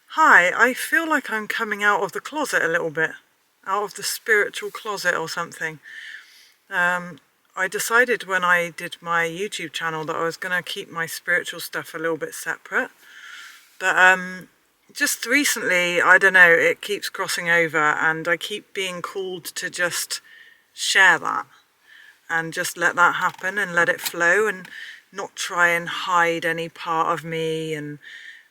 Hi, I feel like I'm coming out of the closet a little bit, out of the spiritual closet or something. I decided when I did my YouTube channel that I was going to keep my spiritual stuff a little bit separate. But just recently, I don't know, it keeps crossing over and I keep being called to just share that and just let that happen and let it flow and not try and hide any part of me and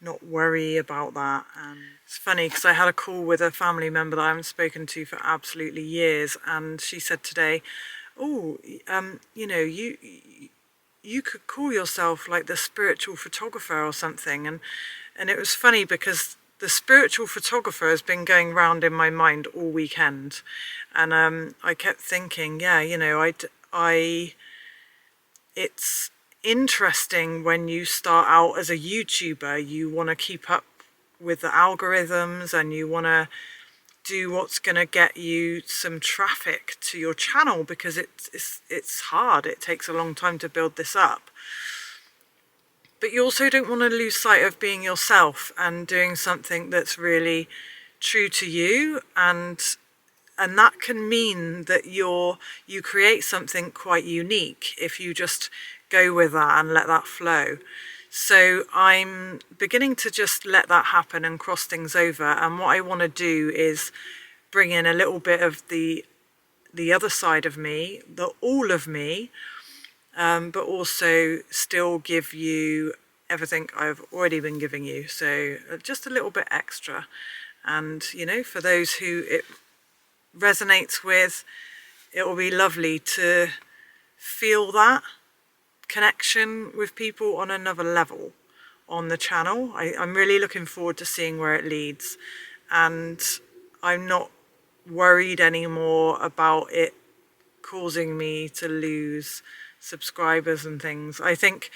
not worry about that. And it's funny because I had a call with a family member that I haven't spoken to for absolutely years, and she said today, "Oh, you could call yourself like the spiritual photographer or something." And it was funny because the spiritual photographer has been going round in my mind all weekend, and I kept thinking, yeah, it's interesting when you start out as a YouTuber, you want to keep up with the algorithms and you want to do what's going to get you some traffic to your channel because it's hard. It takes a long time to build this up. But you also don't want to lose sight of being yourself and doing something that's really true to you, and that can mean that you create something quite unique if you just go with that and let that flow. So I'm beginning to just let that happen and cross things over, and what I want to do is bring in a little bit of the other side of me, the all of me, but also still give you everything I've already been giving you, so just a little bit extra. And for those who it resonates with, it will be lovely to feel that connection with people on another level on the channel. I'm really looking forward to seeing where it leads, and I'm not worried anymore about it causing me to lose subscribers and things. I think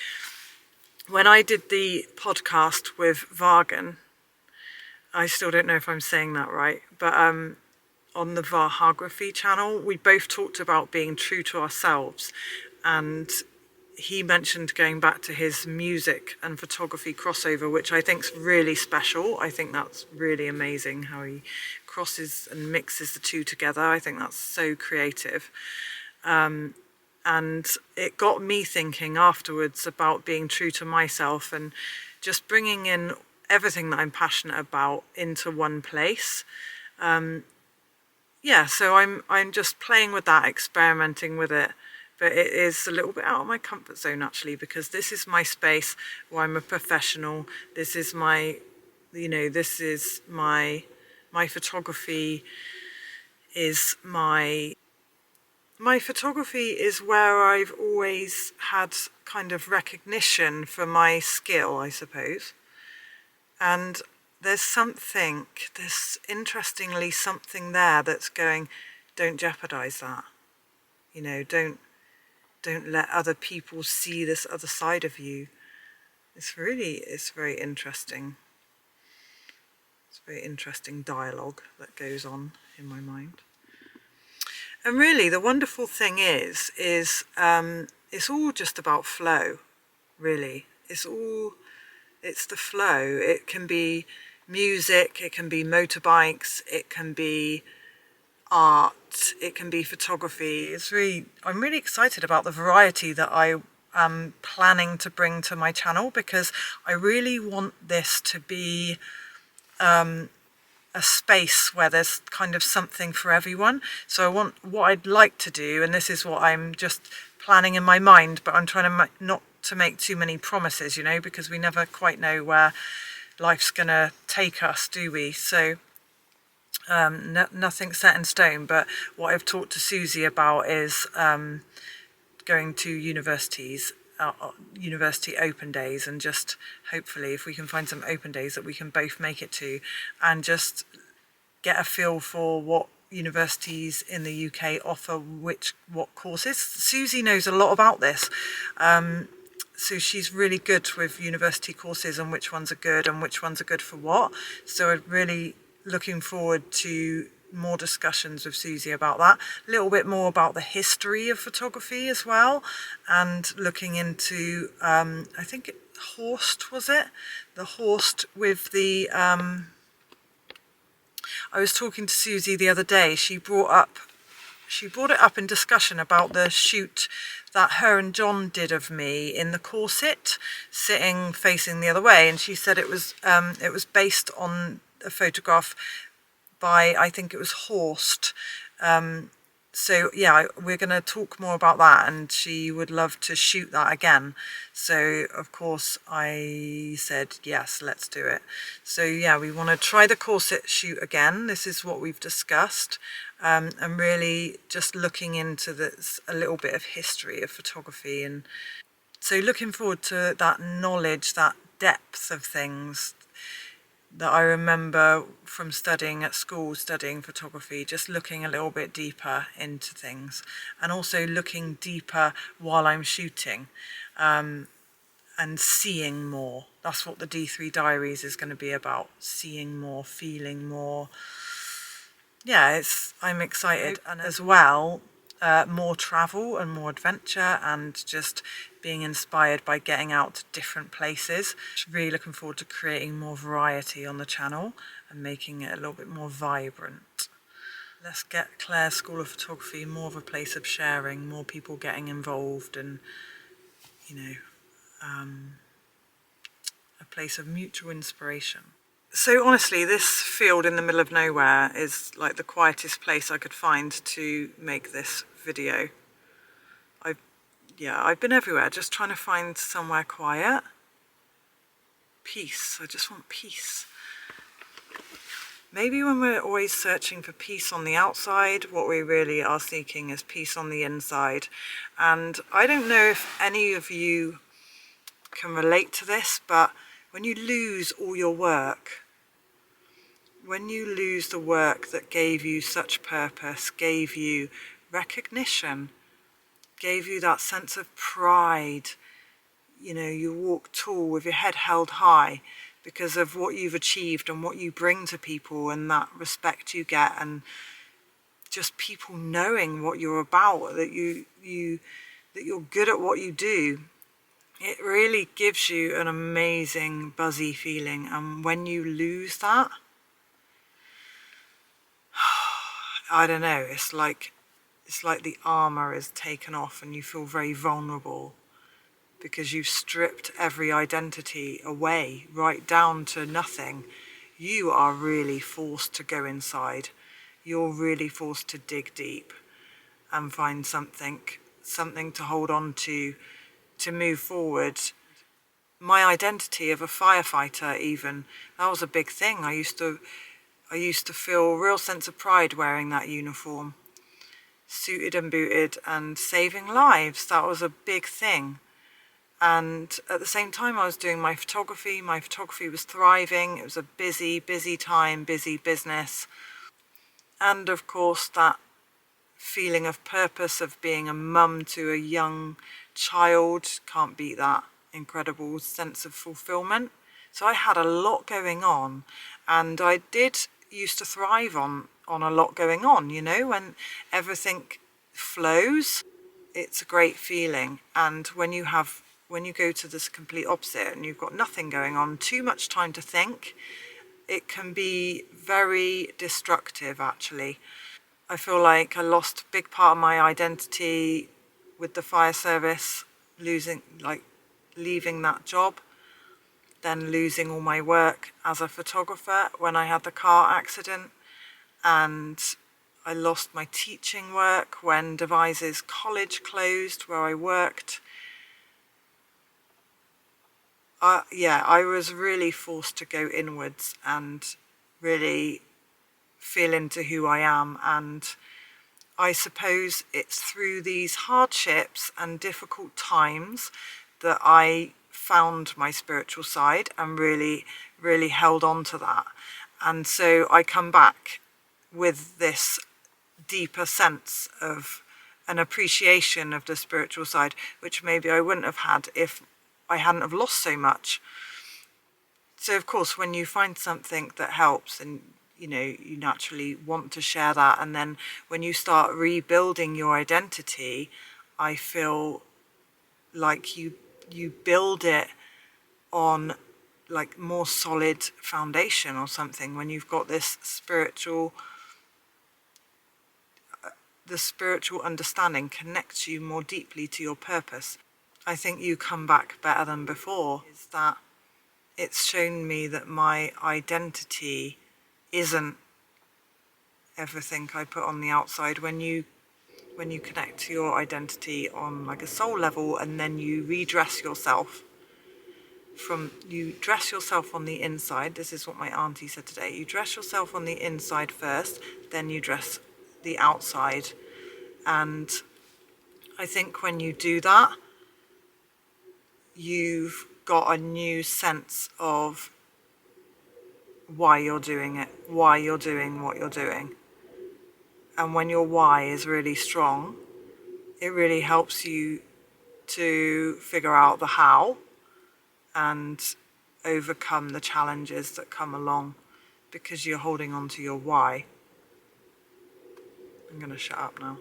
when I did the podcast with Vargan, I still don't know if I'm saying that right, but on the Varhagraphy channel, we both talked about being true to ourselves, and he mentioned going back to his music and photography crossover, which I think's really special. I think that's really amazing how he crosses and mixes the two together. I think that's so creative. And it got me thinking afterwards about being true to myself and just bringing in everything that I'm passionate about into one place. Yeah, so I'm just playing with that, experimenting with it. But it is a little bit out of my comfort zone, actually, because this is my space where I'm a professional. This is my, this is my photography is my photography is where I've always had kind of recognition for my skill, I suppose. And there's interestingly something there that's going, don't jeopardize that. Don't let other people see this other side of you. It's very interesting. It's a very interesting dialogue that goes on in my mind. And really, the wonderful thing is it's all just about flow, really. It's the flow. It can be music, it can be motorbikes, it can be art, it can be photography. I'm really excited about the variety that I am planning to bring to my channel, because I really want this to be a space where there's kind of something for everyone. So what I'd like to do, and this is what I'm just planning in my mind, but I'm trying to not to make too many promises, because we never quite know where life's gonna take us, do we? So nothing set in stone, but what I've talked to Susie about is going to universities, university open days, and just hopefully if we can find some open days that we can both make it to, and just get a feel for what universities in the UK offer what courses. Susie knows a lot about this, so she's really good with university courses and which ones are good and which ones are good for what. So I'm really looking forward to more discussions with Susie about that, a little bit more about the history of photography as well, and looking into I think Horst, was it? The Horst with the I was talking to Susie the other day. She brought it up in discussion about the shoot that her and John did of me in the corset, sitting facing the other way, and she said it was based on a photograph by, I think it was Horst. So yeah, we're going to talk more about that, and she would love to shoot that again. So of course I said yes, let's do it. So yeah, we want to try the corset shoot again. This is what we've discussed, and really just looking into this, a little bit of history of photography, and so looking forward to that knowledge, that depth of things that I remember from studying at school, studying photography, just looking a little bit deeper into things, and also looking deeper while I'm shooting, and seeing more. That's what the D3 Diaries is going to be about, seeing more, feeling more. Yeah, I'm excited, and as well, more travel and more adventure, and just being inspired by getting out to different places. Really looking forward to creating more variety on the channel and making it a little bit more vibrant. Let's get Clare's School of Photography more of a place of sharing, more people getting involved, and you know, a place of mutual inspiration. So honestly, this field in the middle of nowhere is like the quietest place I could find to make this video. I've been everywhere just trying to find somewhere quiet. Peace, I just want peace. Maybe when we're always searching for peace on the outside, what we really are seeking is peace on the inside. And I don't know if any of you can relate to this, but when you lose all your work, when you lose the work that gave you such purpose, gave you recognition, gave you that sense of pride, you know, you walk tall with your head held high because of what you've achieved and what you bring to people, and that respect you get, and just people knowing what you're about, that you're good at what you do. It really gives you an amazing buzzy feeling, and when you lose that, I don't know, it's like the armor is taken off and you feel very vulnerable because you've stripped every identity away, right down to nothing. You are really forced to go inside. You're really forced to dig deep and find something to hold on to move forward. My identity of a firefighter, even, that was a big thing. I used to feel a real sense of pride wearing that uniform, suited and booted and saving lives. That was a big thing. And at the same time I was doing my photography was thriving. It was a busy time, busy business. And of course that feeling of purpose of being a mum to a young child, can't beat that incredible sense of fulfillment. So I had a lot going on, and I used to thrive on a lot going on, you know, when everything flows, it's a great feeling. And when you go to this complete opposite and you've got nothing going on, too much time to think, it can be very destructive actually. I feel like I lost a big part of my identity with the fire service, leaving that job, then losing all my work as a photographer when I had the car accident, and I lost my teaching work when Devizes College closed where I worked. I was really forced to go inwards and really feel into who I am, and I suppose it's through these hardships and difficult times that I found my spiritual side and really, really held on to that. And so I come back with this deeper sense of an appreciation of the spiritual side, which maybe I wouldn't have had if I hadn't have lost so much. So of course, when you find something that helps and you know, you naturally want to share that. And then when you start rebuilding your identity, I feel like you build it on like more solid foundation or something. When you've got this the spiritual understanding connects you more deeply to your purpose. I think you come back better than before. Is that it's shown me that my identity isn't everything I put on the outside. When you connect to your identity on like a soul level, and then you redress yourself you dress yourself on the inside. This is what my auntie said today. You dress yourself on the inside first, then you dress the outside. And I think when you do that, you've got a new sense of why you're doing it, why you're doing what you're doing. And when your why is really strong, it really helps you to figure out the how and overcome the challenges that come along, because you're holding on to your why. I'm going to shut up now.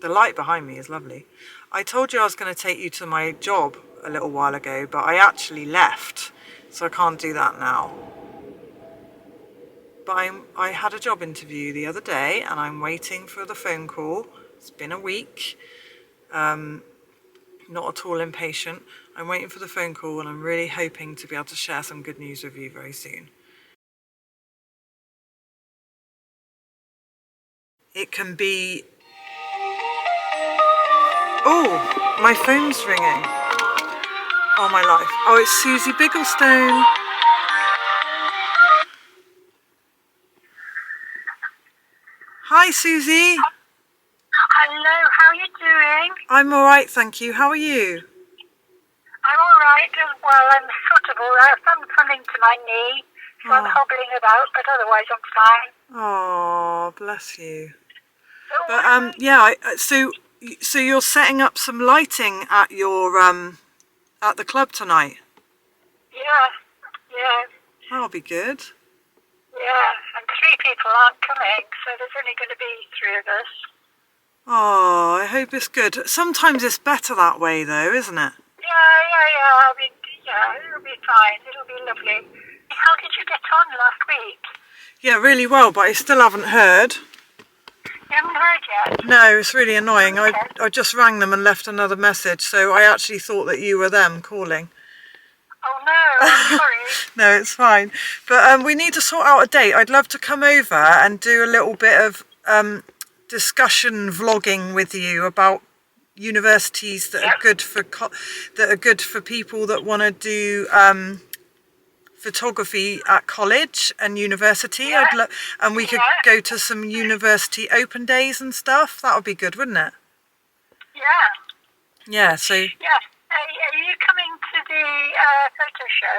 The light behind me is lovely. I told you I was going to take you to my job a little while ago, but I actually left, so I can't do that now. But I had a job interview the other day, and I'm waiting for the phone call. It's been a week. Not at all impatient. I'm waiting for the phone call, and I'm really hoping to be able to share some good news with you very soon. It can be... Oh, my phone's ringing. Oh, my life. Oh, it's Susie Bigglestone. Hi, Susie. Hello, how are you doing? I'm all right, thank you. How are you? I'm all right. Well, I'm sort of all right. I'm something to my knee, so I'm hobbling about, but otherwise I'm fine. Oh, bless you. So But yeah, so you're setting up some lighting at your at the club tonight. yeah, That'll be good. yeah. And 3 people aren't coming, so there's only going to be 3 of us. Oh, I hope it's good. Sometimes it's better that way, though, isn't it? Yeah. I mean, yeah, it'll be fine. It'll be lovely. How did you get on last week? Yeah, really well, but I still haven't heard. You haven't heard yet? No, it's really annoying. Okay. I just rang them and left another message, so I actually thought that you were them calling. Oh no, I'm sorry. No, it's fine. But we need to sort out a date. I'd love to come over and do a little bit of discussion vlogging with you about universities that are good for people that want to do photography at college and university. And we could go to some university open days and stuff. That would be good, wouldn't it? Yeah. Yeah. So. Yeah. Are you coming to the photo show?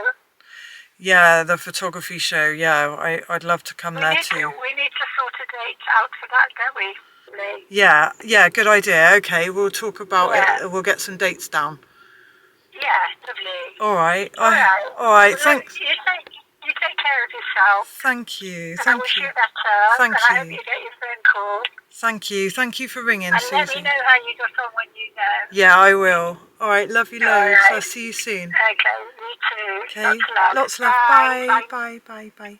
Yeah, the photography show. Yeah, I'd love to come there too. We need to sort a date out for that, don't we? Yeah, good idea. Okay, we'll talk about it. We'll get some dates down. Yeah, lovely. All right. All right. Well, thanks. You take care of yourself. Thank you. And I wish you better. Thank you. you. I hope you get your phone call. Thank you. Thank you for ringing, and Susie. Let me know how you got on when you know. Yeah, I will. All right, love you loads. Right. I'll see you soon. Okay, me too. Okay. Lots of love. Bye. Bye. Bye. Bye.